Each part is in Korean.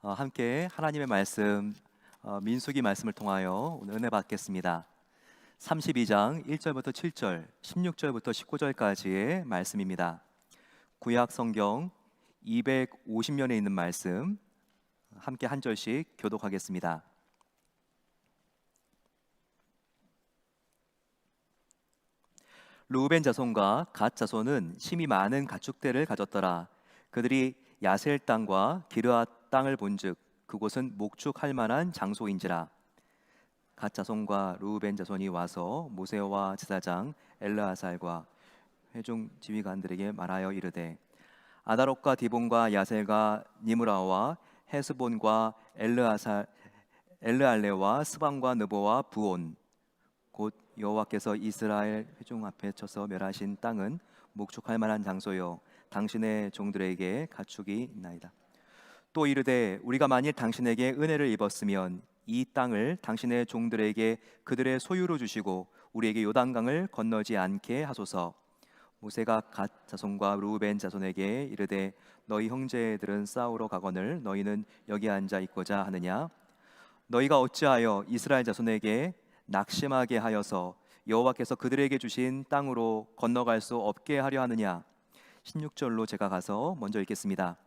함께 하나님의 말씀 민수기 말씀을 통하여 오늘 은혜 받겠습니다. 32장 1절부터 7절, 16절부터 19절까지의 말씀입니다. 구약 성경 250년에 있는 말씀 함께 한 절씩 교독하겠습니다. 르우벤 자손과 갓 자손은 심히 많은 가축대를 가졌더라. 그들이 야셀 땅과 기르앗 땅을 본즉 그곳은 목축할 만한 장소인지라. 갓 자손과 르우벤 자손이 와서 모세와 제사장 엘르아살과 회중 지휘관들에게 말하여 이르되 아다롯과 디본과 야셀과 니므라와 헤스본과 엘르알레와 스방과 느보와 부온 곧 여호와께서 이스라엘 회중 앞에 쳐서 멸하신 땅은 목축할 만한 장소요 당신의 종들에게 가축이 있나이다. 또 이르되 우리가 만일 당신에게 은혜를 입었으면 이 땅을 당신의 종들에게 그들의 소유로 주시고 우리에게 요단강을 건너지 않게 하소서. 모세가 갓 자손과 르우벤 자손에게 이르되 너희 형제들은 싸우러 가거늘 너희는 여기 앉아 있고자 하느냐? 너희가 어찌하여 이스라엘 자손에게 낙심하게 하여서 여호와께서 그들에게 주신 땅으로 건너갈 수 없게 하려 하느냐? 16절로 제가 가서 먼저 읽겠습니다.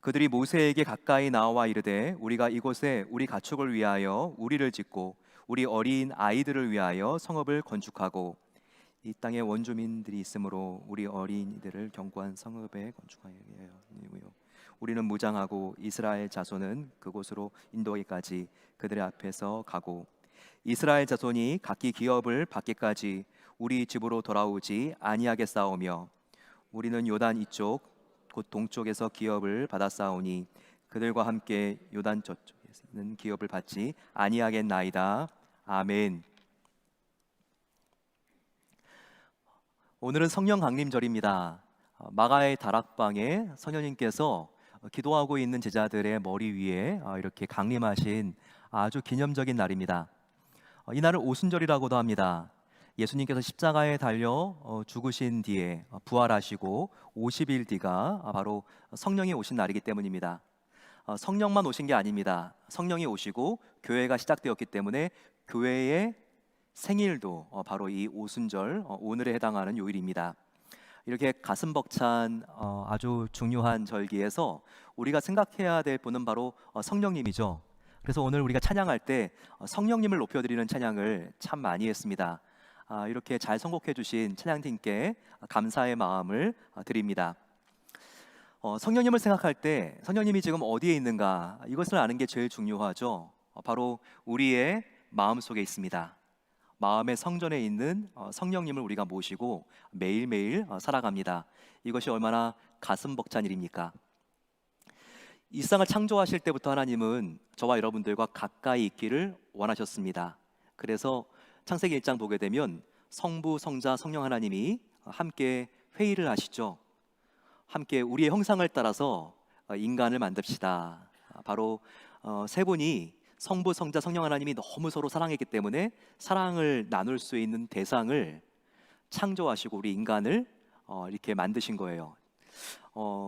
그들이 모세에게 가까이 나와 이르되 우리가 이곳에 우리 가축을 위하여 우리를 짓고 우리 어린 아이들을 위하여 성읍을 건축하고 이 땅에 원주민들이 있으므로 우리 어린이들을 견고한 성읍에 건축하여 하니요 우리는 무장하고 이스라엘 자손은 그곳으로 인도하기까지 그들의 앞에서 가고 이스라엘 자손이 각기 기업을 받기까지 우리 집으로 돌아오지 아니하겠사오며 우리는 요단 이쪽 곧 동쪽에서 기업을 받았사오니 그들과 함께 요단 저쪽에는 기업을 받지 아니하겠나이다. 아멘. 오늘은 성령 강림절입니다. 마가의 다락방에 성령님께서 기도하고 있는 제자들의 머리 위에 이렇게 강림하신 아주 기념적인 날입니다. 이 날을 오순절이라고도 합니다. 예수님께서 십자가에 달려 죽으신 뒤에 부활하시고 50일 뒤가 바로 성령이 오신 날이기 때문입니다. 성령만 오신 게 아닙니다. 성령이 오시고 교회가 시작되었기 때문에 교회의 생일도 바로 이 오순절 오늘에 해당하는 요일입니다. 이렇게 가슴 벅찬 아주 중요한 절기에서 우리가 생각해야 될 분은 바로 성령님이죠. 그래서 오늘 우리가 찬양할 때 성령님을 높여드리는 찬양을 참 많이 했습니다. 이렇게 잘 선곡해 주신 찬양팀께 감사의 마음을 드립니다. 성령님을 생각할 때 성령님이 지금 어디에 있는가 이것을 아는 게 제일 중요하죠. 바로 우리의 마음속에 있습니다. 마음의 성전에 있는 성령님을 우리가 모시고 매일매일 살아갑니다. 이것이 얼마나 가슴 벅찬 일입니까? 이 세상을 창조하실 때부터 하나님은 저와 여러분들과 가까이 있기를 원하셨습니다. 그래서 창세기 1장 보게 되면 성부, 성자, 성령 하나님이 함께 회의를 하시죠. 함께 우리의 형상을 따라서 인간을 만듭시다. 바로 세 분이 성부, 성자, 성령 하나님이 너무 서로 사랑했기 때문에 사랑을 나눌 수 있는 대상을 창조하시고 우리 인간을 이렇게 만드신 거예요.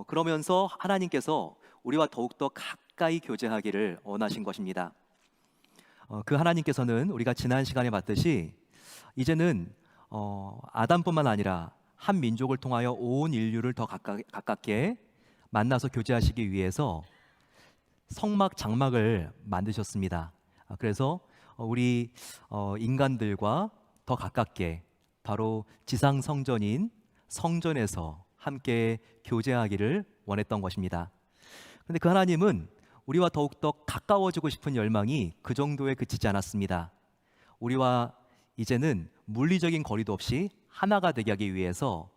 그러면서 하나님께서 우리와 더욱더 가까이 교제하기를 원하신 것입니다. 그 하나님께서는 우리가 지난 시간에 봤듯이 이제는 아담뿐만 아니라 한 민족을 통하여 온 인류를 더 가깝게 만나서 교제하시기 위해서 성막 장막을 만드셨습니다. 그래서 우리 인간들과 더 가깝게 바로 지상 성전인 성전에서 함께 교제하기를 원했던 것입니다. 그런데 그 하나님은 우리와 더욱더 가까워지고 싶은 열망이 그 정도에 그치지 않았습니다. 우리와 이제는 물리적인 거리도 없이 하나가 되게 하기 위해서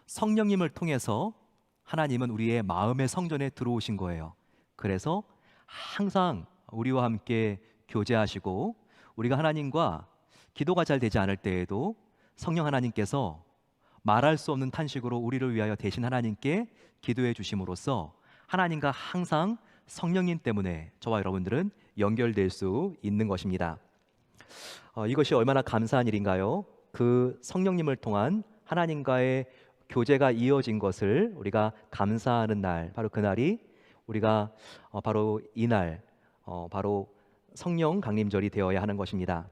성령님을 통해서 하나님은 우리의 마음의 성전에 들어오신 거예요. 그래서 항상 우리와 함께 교제하시고 우리가 하나님과 기도가 잘 되지 않을 때에도 성령 하나님께서 말할 수 없는 탄식으로 우리를 위하여 대신 하나님께 기도해 주심으로써 하나님과 항상 성령님 때문에 저와 여러분들은 연결될 수 있는 것입니다. 이것이 얼마나 감사한 일인가요? 그 성령님을 통한 하나님과의 교제가 이어진 것을 우리가 감사하는 날, 바로 그날이 우리가 바로 이날 바로 성령 강림절이 되어야 하는 것입니다.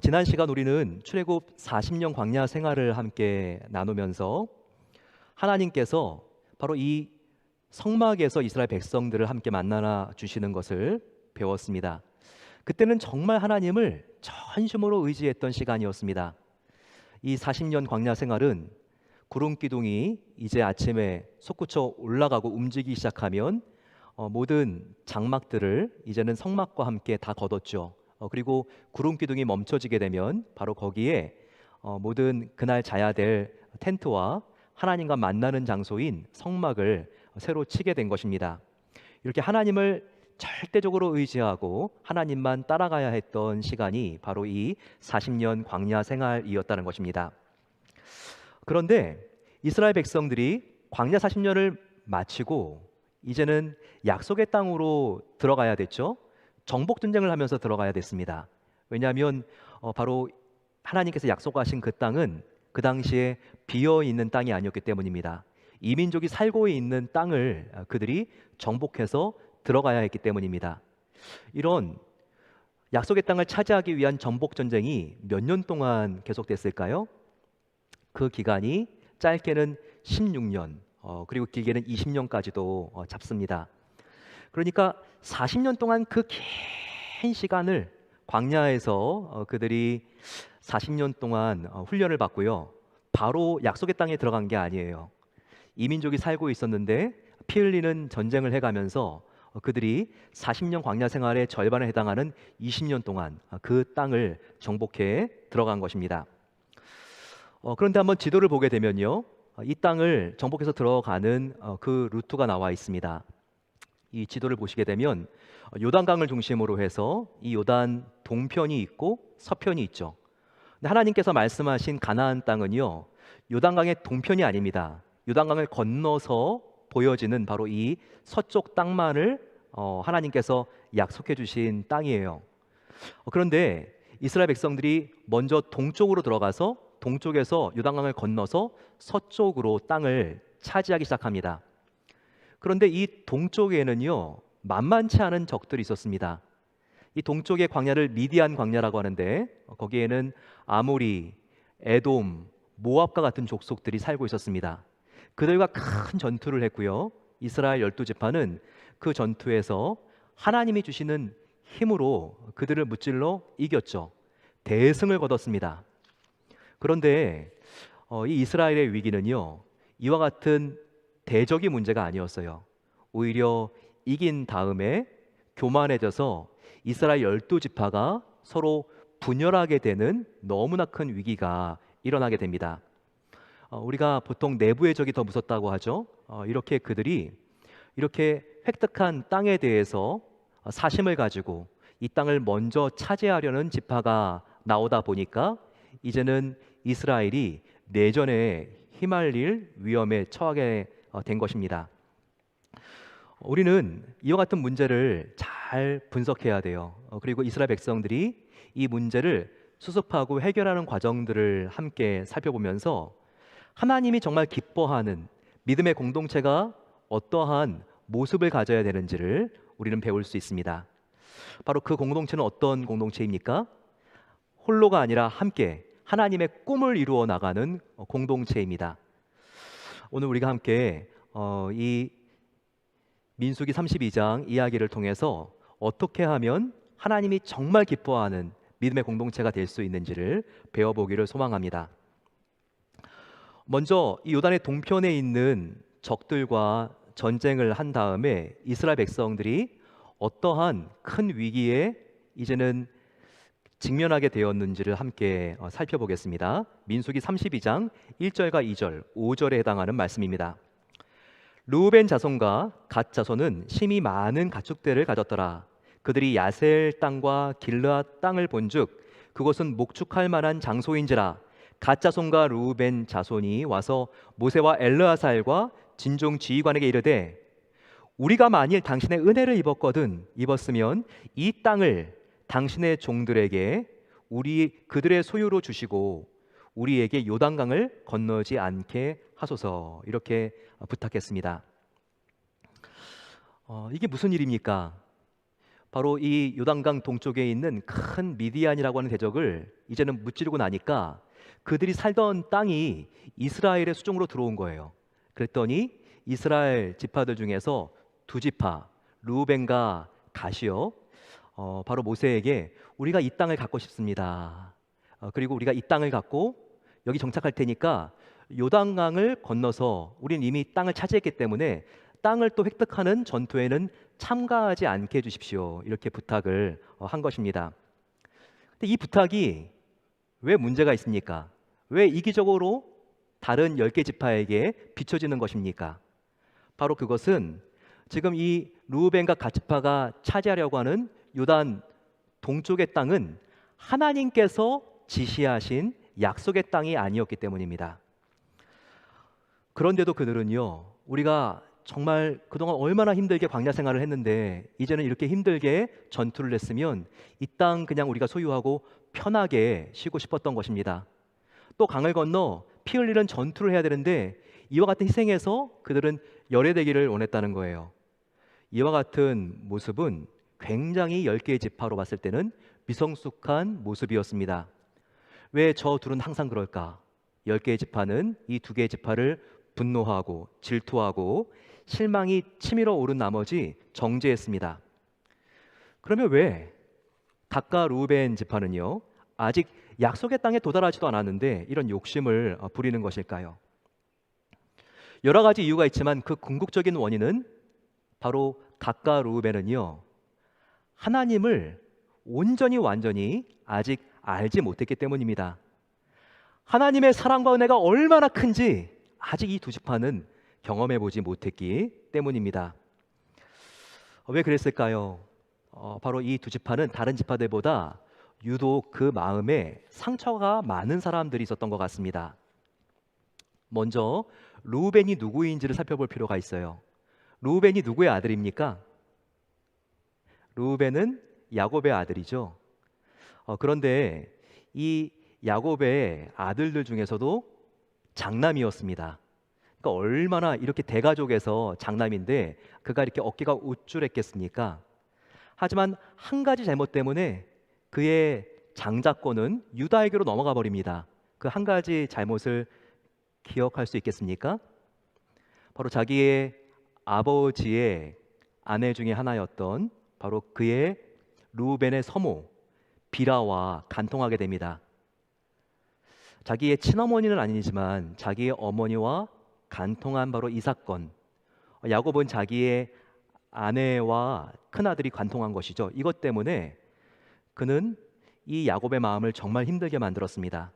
지난 시간 우리는 출애굽 40년 광야 생활을 함께 나누면서 하나님께서 바로 이 성막에서 이스라엘 백성들을 함께 만나 주시는 것을 배웠습니다. 그때는 정말 하나님을 전심으로 의지했던 시간이었습니다. 이 40년 광야 생활은 구름 기둥이 이제 아침에 솟구쳐 올라가고 움직이기 시작하면 모든 장막들을 이제는 성막과 함께 다 걷었죠. 그리고 구름 기둥이 멈춰지게 되면 바로 거기에 모든 그날 자야 될 텐트와 하나님과 만나는 장소인 성막을 새로 치게 된 것입니다. 이렇게 하나님을 절대적으로 의지하고 하나님만 따라가야 했던 시간이 바로 이 40년 광야 생활이었다는 것입니다. 그런데 이스라엘 백성들이 광야 40년을 마치고 이제는 약속의 땅으로 들어가야 됐죠. 정복 전쟁을 하면서 들어가야 됐습니다. 왜냐하면 바로 하나님께서 약속하신 그 땅은 그 당시에 비어 있는 땅이 아니었기 때문입니다. 이민족이 살고 있는 땅을 그들이 정복해서 들어가야 했기 때문입니다. 이런 약속의 땅을 차지하기 위한 정복 전쟁이 몇 년 동안 계속됐을까요? 그 기간이 짧게는 16년, 그리고 길게는 20년까지도 잡습니다. 그러니까 40년 동안 그 긴 시간을 광야에서 그들이 40년 동안 훈련을 받고요. 바로 약속의 땅에 들어간 게 아니에요. 이민족이 살고 있었는데 피 흘리는 전쟁을 해가면서 그들이 40년 광야 생활의 절반에 해당하는 20년 동안 그 땅을 정복해 들어간 것입니다. 그런데 한번 지도를 보게 되면요, 이 땅을 정복해서 들어가는 그 루트가 나와 있습니다. 이 지도를 보시게 되면 요단강을 중심으로 해서 이 요단 동편이 있고 서편이 있죠. 근데 하나님께서 말씀하신 가나안 땅은요, 요단강의 동편이 아닙니다. 요단강을 건너서 보여지는 바로 이 서쪽 땅만을 하나님께서 약속해 주신 땅이에요. 그런데 이스라엘 백성들이 먼저 동쪽으로 들어가서 동쪽에서 요단강을 건너서 서쪽으로 땅을 차지하기 시작합니다. 그런데 이 동쪽에는요, 만만치 않은 적들이 있었습니다. 이 동쪽의 광야를 미디안 광야라고 하는데 거기에는 아모리, 에돔, 모압과 같은 족속들이 살고 있었습니다. 그들과 큰 전투를 했고요. 이스라엘 12지파는 그 전투에서 하나님이 주시는 힘으로 그들을 무찔러 이겼죠. 대승을 거뒀습니다. 그런데 이 이스라엘의 위기는요, 이와 같은 대적이 문제가 아니었어요. 오히려 이긴 다음에 교만해져서 이스라엘 12지파가 서로 분열하게 되는 너무나 큰 위기가 일어나게 됩니다. 우리가 보통 내부의 적이 더 무섭다고 하죠. 이렇게 그들이 이렇게 획득한 땅에 대해서 사심을 가지고 이 땅을 먼저 차지하려는 지파가 나오다 보니까 이제는 이스라엘이 내전에 휘말릴 위험에 처하게 된 것입니다. 우리는 이와 같은 문제를 잘 분석해야 돼요. 그리고 이스라엘 백성들이 이 문제를 수습하고 해결하는 과정들을 함께 살펴보면서 하나님이 정말 기뻐하는 믿음의 공동체가 어떠한 모습을 가져야 되는지를 우리는 배울 수 있습니다. 바로 그 공동체는 어떤 공동체입니까? 홀로가 아니라 함께 하나님의 꿈을 이루어 나가는 공동체입니다. 오늘 우리가 함께 이 민수기 32장 이야기를 통해서 어떻게 하면 하나님이 정말 기뻐하는 믿음의 공동체가 될 수 있는지를 배워보기를 소망합니다. 먼저 이 요단의 동편에 있는 적들과 전쟁을 한 다음에 이스라엘 백성들이 어떠한 큰 위기에 이제는 직면하게 되었는지를 함께 살펴보겠습니다. 민수기 32장 1절과 2절, 5절에 해당하는 말씀입니다. 르우벤 자손과 갓 자손은 심히 많은 가축대를 가졌더라. 그들이 야셀 땅과 길르앗 땅을 본즉 그것은 목축할 만한 장소인지라. 갓 자손과 르우벤 자손이 와서 모세와 엘르아살과 진종 지휘관에게 이르되 우리가 만일 당신의 은혜를 입었으면 이 땅을 당신의 종들에게 그들의 소유로 주시고 우리에게 요단강을 건너지 않게 하소서, 이렇게 부탁했습니다. 이게 무슨 일입니까? 바로 이 요단강 동쪽에 있는 큰 미디안이라고 하는 대적을 이제는 무찌르고 나니까 그들이 살던 땅이 이스라엘의 수종으로 들어온 거예요. 그랬더니 이스라엘 지파들 중에서 두 지파, 루벤과 가시요, 바로 모세에게 우리가 이 땅을 갖고 싶습니다. 그리고 우리가 이 땅을 갖고 여기 정착할 테니까 요단강을 건너서 우리는 이미 땅을 차지했기 때문에 땅을 또 획득하는 전투에는 참가하지 않게 해주십시오. 이렇게 부탁을 한 것입니다. 근데 이 부탁이 왜 문제가 있습니까? 왜 이기적으로 다른 10개 지파에게 비춰지는 것입니까? 바로 그것은 지금 이 루벤과 갓 지파가 차지하려고 하는 요단 동쪽의 땅은 하나님께서 지시하신 약속의 땅이 아니었기 때문입니다. 그런데도 그들은요, 우리가 정말 그동안 얼마나 힘들게 광야 생활을 했는데 이제는 이렇게 힘들게 전투를 했으면 이 땅 그냥 우리가 소유하고 편하게 쉬고 싶었던 것입니다. 또 강을 건너 피 흘리는 전투를 해야 되는데 이와 같은 희생에서 그들은 열애되기를 원했다는 거예요. 이와 같은 모습은 굉장히 10개의 지파로 봤을 때는 미성숙한 모습이었습니다. 왜 저 둘은 항상 그럴까? 10개의 지파는 이 2개의 지파를 분노하고 질투하고 실망이 치밀어 오른 나머지 정죄했습니다. 그러면 왜 갓과 루벤 지파는요, 아직 약속의 땅에 도달하지도 않았는데 이런 욕심을 부리는 것일까요? 여러 가지 이유가 있지만 그 궁극적인 원인은 바로 갓과 루벤은요, 하나님을 온전히 완전히 아직 알지 못했기 때문입니다. 하나님의 사랑과 은혜가 얼마나 큰지 아직 이 두 지파는 경험해 보지 못했기 때문입니다. 왜 그랬을까요? 바로 이 두 지파는 다른 지파들보다 유독 그 마음에 상처가 많은 사람들이 있었던 것 같습니다. 먼저 루벤이 누구인지를 살펴볼 필요가 있어요. 루벤이 누구의 아들입니까? 루벤은 야곱의 아들이죠. 그런데 이 야곱의 아들들 중에서도 장남이었습니다. 그러니까 얼마나 이렇게 대가족에서 장남인데 그가 이렇게 어깨가 우쭐했겠습니까? 하지만 한 가지 잘못 때문에 그의 장자권은 유다에게로 넘어가 버립니다. 그 한 가지 잘못을 기억할 수 있겠습니까? 바로 자기의 아버지의 아내 중에 하나였던 바로 그의 루벤의 서모 비라와 간통하게 됩니다. 자기의 친어머니는 아니지만 자기의 어머니와 간통한 바로 이 사건. 야곱은 자기의 아내와 큰아들이 간통한 것이죠. 이것 때문에 그는 이 야곱의 마음을 정말 힘들게 만들었습니다.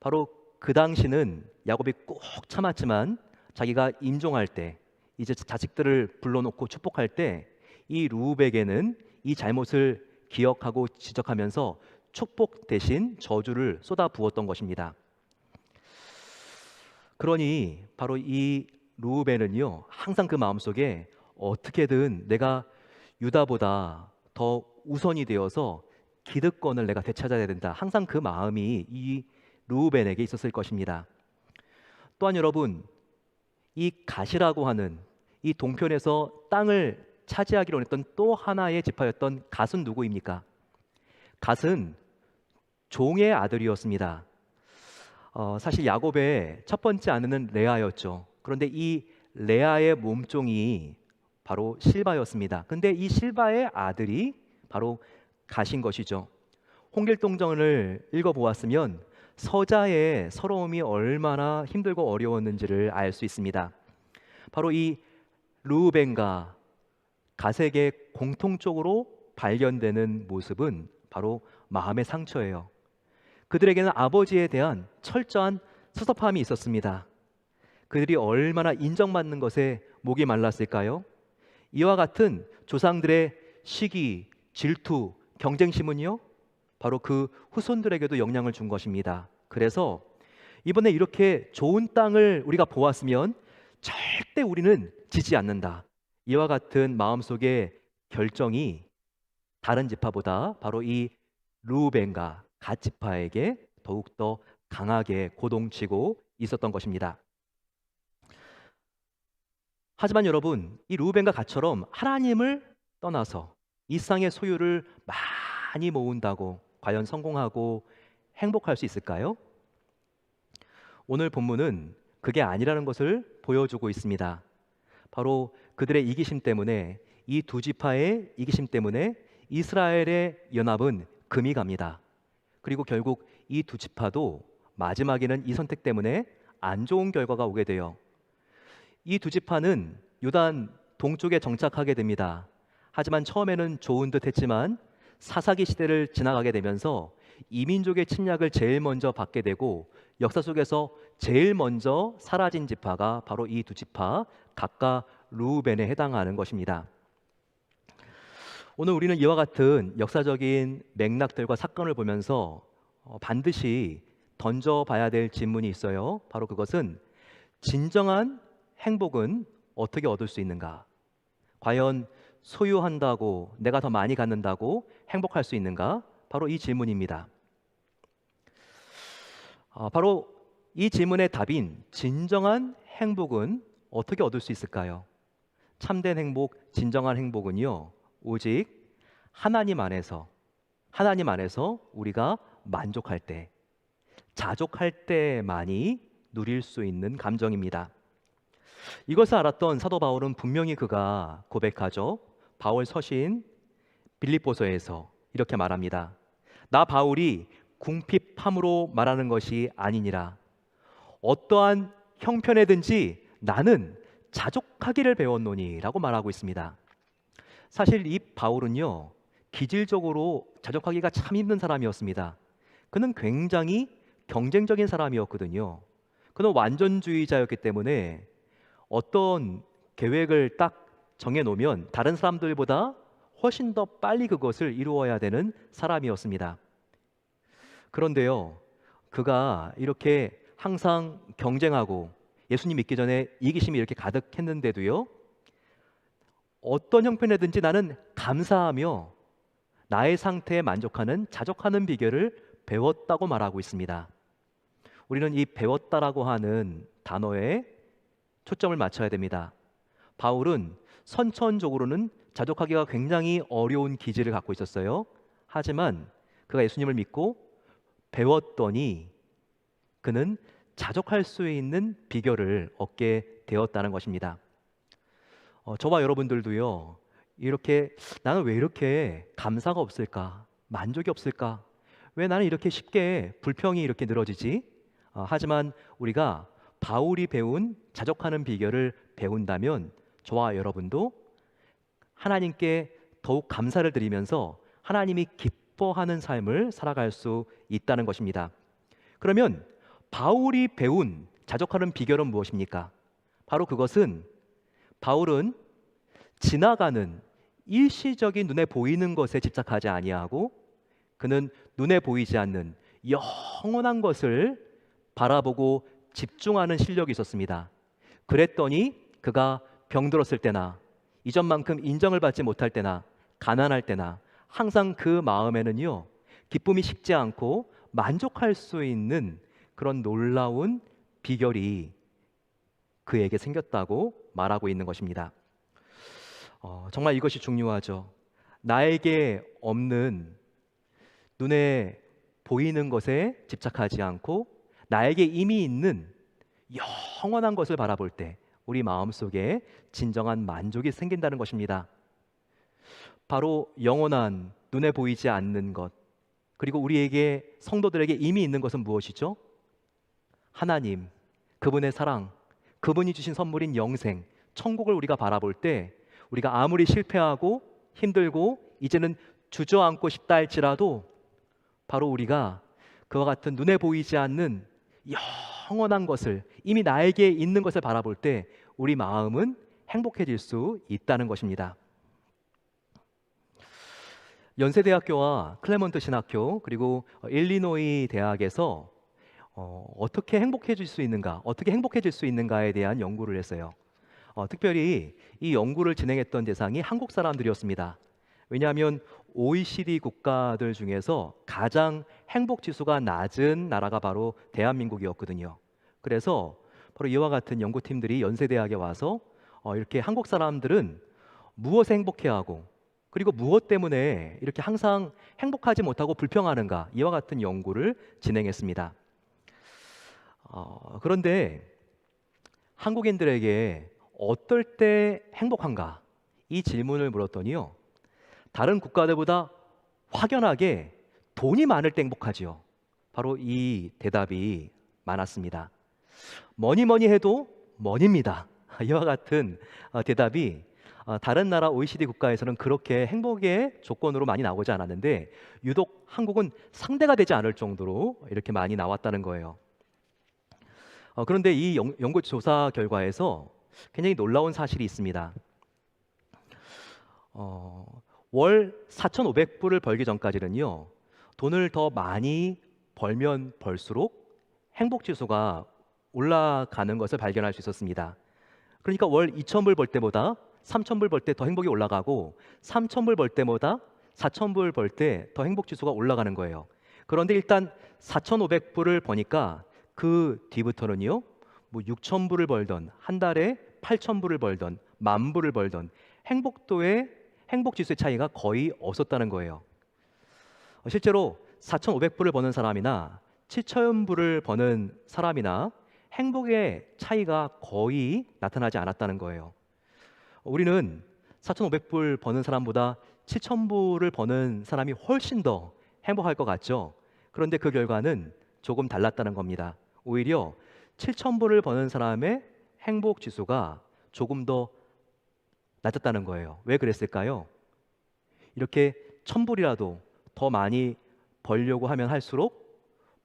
바로 그 당시는 야곱이 꼭 참았지만 자기가 임종할 때, 이제 자식들을 불러놓고 축복할 때 이 루벤에게는 이 잘못을 기억하고 지적하면서 축복 대신 저주를 쏟아 부었던 것입니다. 그러니 바로 이 루벤은요, 항상 그 마음속에 어떻게든 내가 유다보다 더 우선이 되어서 기득권을 내가 되찾아야 된다. 항상 그 마음이 이 루벤에게 있었을 것입니다. 또한 여러분, 이 갓이라고 하는 이 동편에서 땅을 차지하기로 원했던 또 하나의 지파였던 갓은 누구입니까? 갓은 종의 아들이었습니다. 사실 야곱의 첫 번째 아내는 레아였죠. 그런데 이 레아의 몸종이 바로 실바였습니다. 근데 이 실바의 아들이 바로 갓인 것이죠. 홍길동전을 읽어보았으면 서자의 서러움이 얼마나 힘들고 어려웠는지를 알 수 있습니다. 바로 이 르우벤과 갓에게 공통적으로 발견되는 모습은 바로 마음의 상처예요. 그들에게는 아버지에 대한 철저한 섭섭함이 있었습니다. 그들이 얼마나 인정받는 것에 목이 말랐을까요? 이와 같은 조상들의 시기, 질투, 경쟁심은요, 바로 그 후손들에게도 영향을 준 것입니다. 그래서 이번에 이렇게 좋은 땅을 우리가 보았으면 절대 우리는 지지 않는다. 이와 같은 마음속의 결정이 다른 지파보다 바로 이 르우벤과 갓 지파에게 더욱더 강하게 고동치고 있었던 것입니다. 하지만 여러분, 이 르우벤과 갓처럼 하나님을 떠나서 이 세상의 소유를 많이 모은다고 과연 성공하고 행복할 수 있을까요? 오늘 본문은 그게 아니라는 것을 보여주고 있습니다. 바로 그들의 이기심 때문에, 이 두 지파의 이기심 때문에 이스라엘의 연합은 금이 갑니다. 그리고 결국 이 두 지파도 마지막에는 이 선택 때문에 안 좋은 결과가 오게 돼요. 이 두 지파는 요단 동쪽에 정착하게 됩니다. 하지만 처음에는 좋은 듯 했지만 사사기 시대를 지나가게 되면서 이민족의 침략을 제일 먼저 받게 되고 역사 속에서 제일 먼저 사라진 지파가 바로 이 두 지파, 각각 르우벤에 해당하는 것입니다. 오늘 우리는 이와 같은 역사적인 맥락들과 사건을 보면서 반드시 던져봐야 될 질문이 있어요. 바로 그것은 진정한 행복은 어떻게 얻을 수 있는가? 과연 소유한다고, 내가 더 많이 갖는다고 행복할 수 있는가? 바로 이 질문입니다. 바로 이 질문의 답인 진정한 행복은 어떻게 얻을 수 있을까요? 참된 행복, 진정한 행복은요, 오직 하나님 안에서 우리가 만족할 때, 자족할 때만이 누릴 수 있는 감정입니다. 이것을 알았던 사도 바울은 분명히 그가 고백하죠. 바울 서신 빌립보서에서 이렇게 말합니다. 나 바울이 궁핍함으로 말하는 것이 아니니라. 어떠한 형편에든지 나는 자족하기를 배웠노니 라고 말하고 있습니다. 사실 이 바울은요, 기질적으로 자족하기가 참 힘든 사람이었습니다. 그는 굉장히 경쟁적인 사람이었거든요. 그는 완전주의자였기 때문에 어떤 계획을 딱 정해놓으면 다른 사람들보다 훨씬 더 빨리 그것을 이루어야 되는 사람이었습니다. 그런데요, 그가 이렇게 항상 경쟁하고 예수님 믿기 전에 이기심이 이렇게 가득했는데도요, 어떤 형편이든지 나는 감사하며 나의 상태에 만족하는, 자족하는 비결을 배웠다고 말하고 있습니다. 우리는 이 배웠다라고 하는 단어에 초점을 맞춰야 됩니다. 바울은 선천적으로는 자족하기가 굉장히 어려운 기질을 갖고 있었어요. 하지만 그가 예수님을 믿고 배웠더니 그는 자족할 수 있는 비결을 얻게 되었다는 것입니다. 저와 여러분들도요, 이렇게 나는 왜 이렇게 감사가 없을까? 만족이 없을까? 왜 나는 이렇게 쉽게 불평이 이렇게 늘어지지? 하지만 우리가 바울이 배운 자족하는 비결을 배운다면 저와 여러분도 하나님께 더욱 감사를 드리면서 하나님이 기뻐하는 삶을 살아갈 수 있다는 것입니다. 그러면 바울이 배운 자족하는 비결은 무엇입니까? 바로 그것은 바울은 지나가는 일시적인 눈에 보이는 것에 집착하지 아니하고 그는 눈에 보이지 않는 영원한 것을 바라보고 집중하는 실력이 있었습니다. 그랬더니 그가 병들었을 때나 이전만큼 인정을 받지 못할 때나 가난할 때나 항상 그 마음에는요, 기쁨이 식지 않고 만족할 수 있는 그런 놀라운 비결이 그에게 생겼다고 말하고 있는 것입니다. 정말 이것이 중요하죠. 나에게 없는 눈에 보이는 것에 집착하지 않고 나에게 이미 있는 영원한 것을 바라볼 때 우리 마음속에 진정한 만족이 생긴다는 것입니다. 바로 영원한 눈에 보이지 않는 것, 그리고 우리에게 성도들에게 이미 있는 것은 무엇이죠? 하나님, 그분의 사랑, 그분이 주신 선물인 영생, 천국을 우리가 바라볼 때 우리가 아무리 실패하고 힘들고 이제는 주저앉고 싶다 할지라도 바로 우리가 그와 같은 눈에 보이지 않는 영원한 것을, 이미 나에게 있는 것을 바라볼 때 우리 마음은 행복해질 수 있다는 것입니다. 연세대학교와 클레먼트 신학교 그리고 일리노이 대학에서 어떻게 행복해질 수 있는가, 어떻게 행복해질 수 있는가에 대한 연구를 했어요. 특별히 이 연구를 진행했던 대상이 한국 사람들이었습니다. 왜냐하면 OECD 국가들 중에서 가장 행복 지수가 낮은 나라가 바로 대한민국이었거든요. 그래서 바로 이와 같은 연구팀들이 연세대학에 와서 이렇게 한국 사람들은 무엇에 행복해하고 그리고 무엇 때문에 이렇게 항상 행복하지 못하고 불평하는가 이와 같은 연구를 진행했습니다. 그런데 한국인들에게 어떨 때 행복한가 이 질문을 물었더니요, 다른 국가들보다 확연하게 돈이 많을 때 행복하지요. 바로 이 대답이 많았습니다. 뭐니 뭐니 해도 머니입니다. 이와 같은 대답이 다른 나라 OECD 국가에서는 그렇게 행복의 조건으로 많이 나오지 않았는데 유독 한국은 상대가 되지 않을 정도로 이렇게 많이 나왔다는 거예요. 그런데 이 연구 조사 결과에서 굉장히 놀라운 사실이 있습니다. 월 4,500불을 벌기 전까지는요, 돈을 더 많이 벌면 벌수록 행복 지수가 올라가는 것을 발견할 수 있었습니다. 그러니까 월 2,000불 벌 때보다 3,000불 벌 때 더 행복이 올라가고 3,000불 벌 때보다 4,000불 벌 때 더 행복 지수가 올라가는 거예요. 그런데 일단 4,500불을 버니까 그 뒤부터는요, 뭐 6,000불을 벌던 한 달에 8,000불을 벌던 10,000불을 벌던 행복 지수의 차이가 거의 없었다는 거예요. 실제로 4,500불을 버는 사람이나 7,000불을 버는 사람이나 행복의 차이가 거의 나타나지 않았다는 거예요. 우리는 4,500불 버는 사람보다 7,000불을 버는 사람이 훨씬 더 행복할 것 같죠. 그런데 그 결과는 조금 달랐다는 겁니다. 오히려 7,000불을 버는 사람의 행복 지수가 조금 더 낮았다는 거예요. 왜 그랬을까요? 이렇게 1,000불이라도 더 많이 벌려고 하면 할수록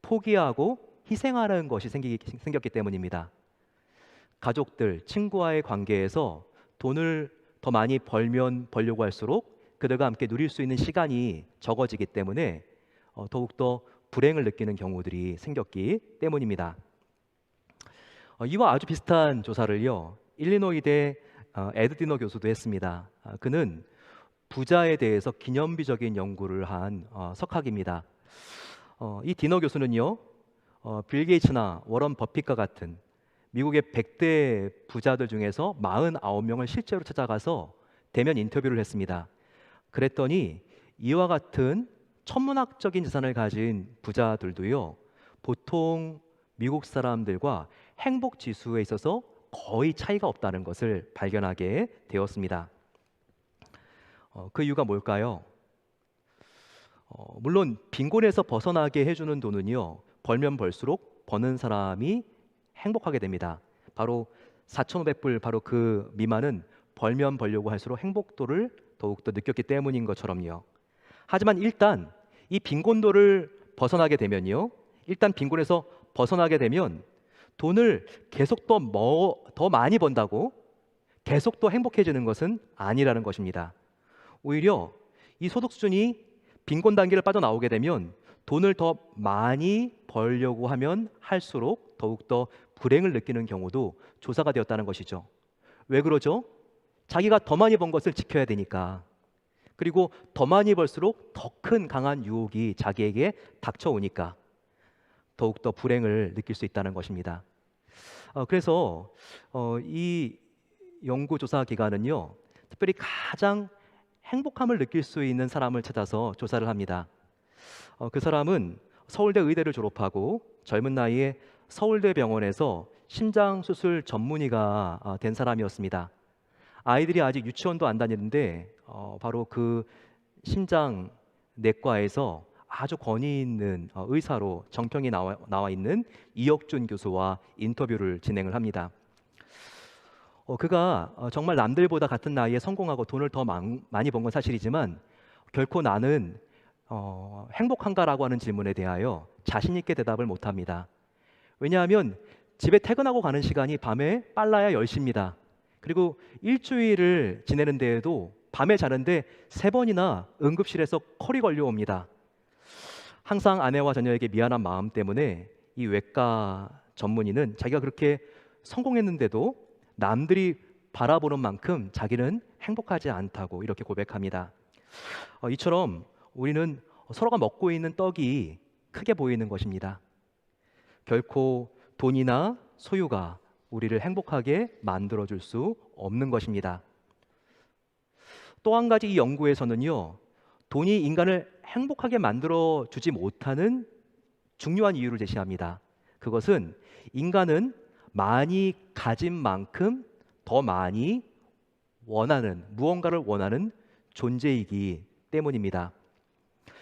포기하고 희생하는 것이 생겼기 때문입니다. 가족들, 친구와의 관계에서 돈을 더 많이 벌면 벌려고 할수록 그들과 함께 누릴 수 있는 시간이 적어지기 때문에 더욱더 불행을 느끼는 경우들이 생겼기 때문입니다. 이와 아주 비슷한 조사를요, 일리노이대 에드 디너 교수도 했습니다. 그는 부자에 대해서 기념비적인 연구를 한 석학입니다. 이 디너 교수는요, 빌 게이츠나 워런 버핏과 같은 미국의 100대 부자들 중에서 49명을 실제로 찾아가서 대면 인터뷰를 했습니다. 그랬더니 이와 같은 천문학적인 재산을 가진 부자들도요, 보통 미국 사람들과 행복 지수에 있어서 거의 차이가 없다는 것을 발견하게 되었습니다. 그 이유가 뭘까요? 물론 빈곤에서 벗어나게 해주는 돈은요, 벌면 벌수록 버는 사람이 행복하게 됩니다. 바로 4,500불 바로 그 미만은 벌면 벌려고 할수록 행복도를 더욱더 느꼈기 때문인 것처럼요. 하지만 일단 이 빈곤도를 벗어나게 되면요, 일단 빈곤에서 벗어나게 되면 돈을 계속 더 많이 번다고 계속 더 행복해지는 것은 아니라는 것입니다. 오히려 이 소득 수준이 빈곤 단계를 빠져나오게 되면 돈을 더 많이 벌려고 하면 할수록 더욱더 불행을 느끼는 경우도 조사가 되었다는 것이죠. 왜 그러죠? 자기가 더 많이 번 것을 지켜야 되니까. 그리고 더 많이 벌수록 더 큰 강한 유혹이 자기에게 닥쳐오니까 더욱더 불행을 느낄 수 있다는 것입니다. 그래서 이 연구조사 기관은요, 특별히 가장 행복함을 느낄 수 있는 사람을 찾아서 조사를 합니다. 그 사람은 서울대 의대를 졸업하고 젊은 나이에 서울대 병원에서 심장수술 전문의가 된 사람이었습니다. 아이들이 아직 유치원도 안 다니는데 바로 그 심장내과에서 아주 권위 있는 의사로 정평이 나와 있는 이혁준 교수와 인터뷰를 진행을 합니다. 그가 정말 남들보다 같은 나이에 성공하고 돈을 더 많이 번 건 사실이지만 결코 나는 행복한가라고 하는 질문에 대하여 자신 있게 대답을 못합니다. 왜냐하면 집에 퇴근하고 가는 시간이 밤에 빨라야 10시입니다. 그리고 일주일을 지내는 데에도 밤에 자는데 3번이나 응급실에서 콜이 걸려옵니다. 항상 아내와 자녀에게 미안한 마음 때문에 이 외과 전문의는 자기가 그렇게 성공했는데도 남들이 바라보는 만큼 자기는 행복하지 않다고 이렇게 고백합니다. 이처럼 우리는 서로가 먹고 있는 떡이 크게 보이는 것입니다. 결코 돈이나 소유가 우리를 행복하게 만들어줄 수 없는 것입니다. 또 한 가지 이 연구에서는요, 돈이 인간을 행복하게 만들어주지 못하는 중요한 이유를 제시합니다. 그것은 인간은 많이 가진 만큼 더 많이 무언가를 원하는 존재이기 때문입니다.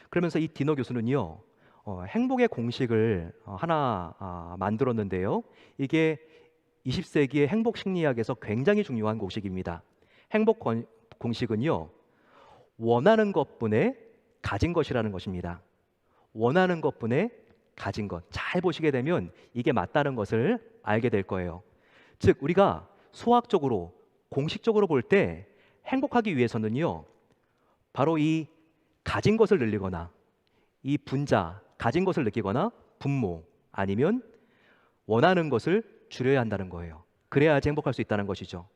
그러면서 이 디너 교수는요, 행복의 공식을 하나 만들었는데요. 이게 20세기의 행복 심리학에서 굉장히 중요한 공식입니다. 공식은요, 원하는 것분에 가진 것이라는 것입니다. 원하는 것분에 가진 것. 잘 보시게 되면 이게 맞다는 것을 알게 될 거예요. 즉, 우리가 수학적으로, 공식적으로 볼 때 행복하기 위해서는요, 바로 이 가진 것을 늘리거나, 이 분자, 가진 것을 느끼거나, 분모, 아니면 원하는 것을 줄여야 한다는 거예요. 그래야지 행복할 수 있다는 것이죠.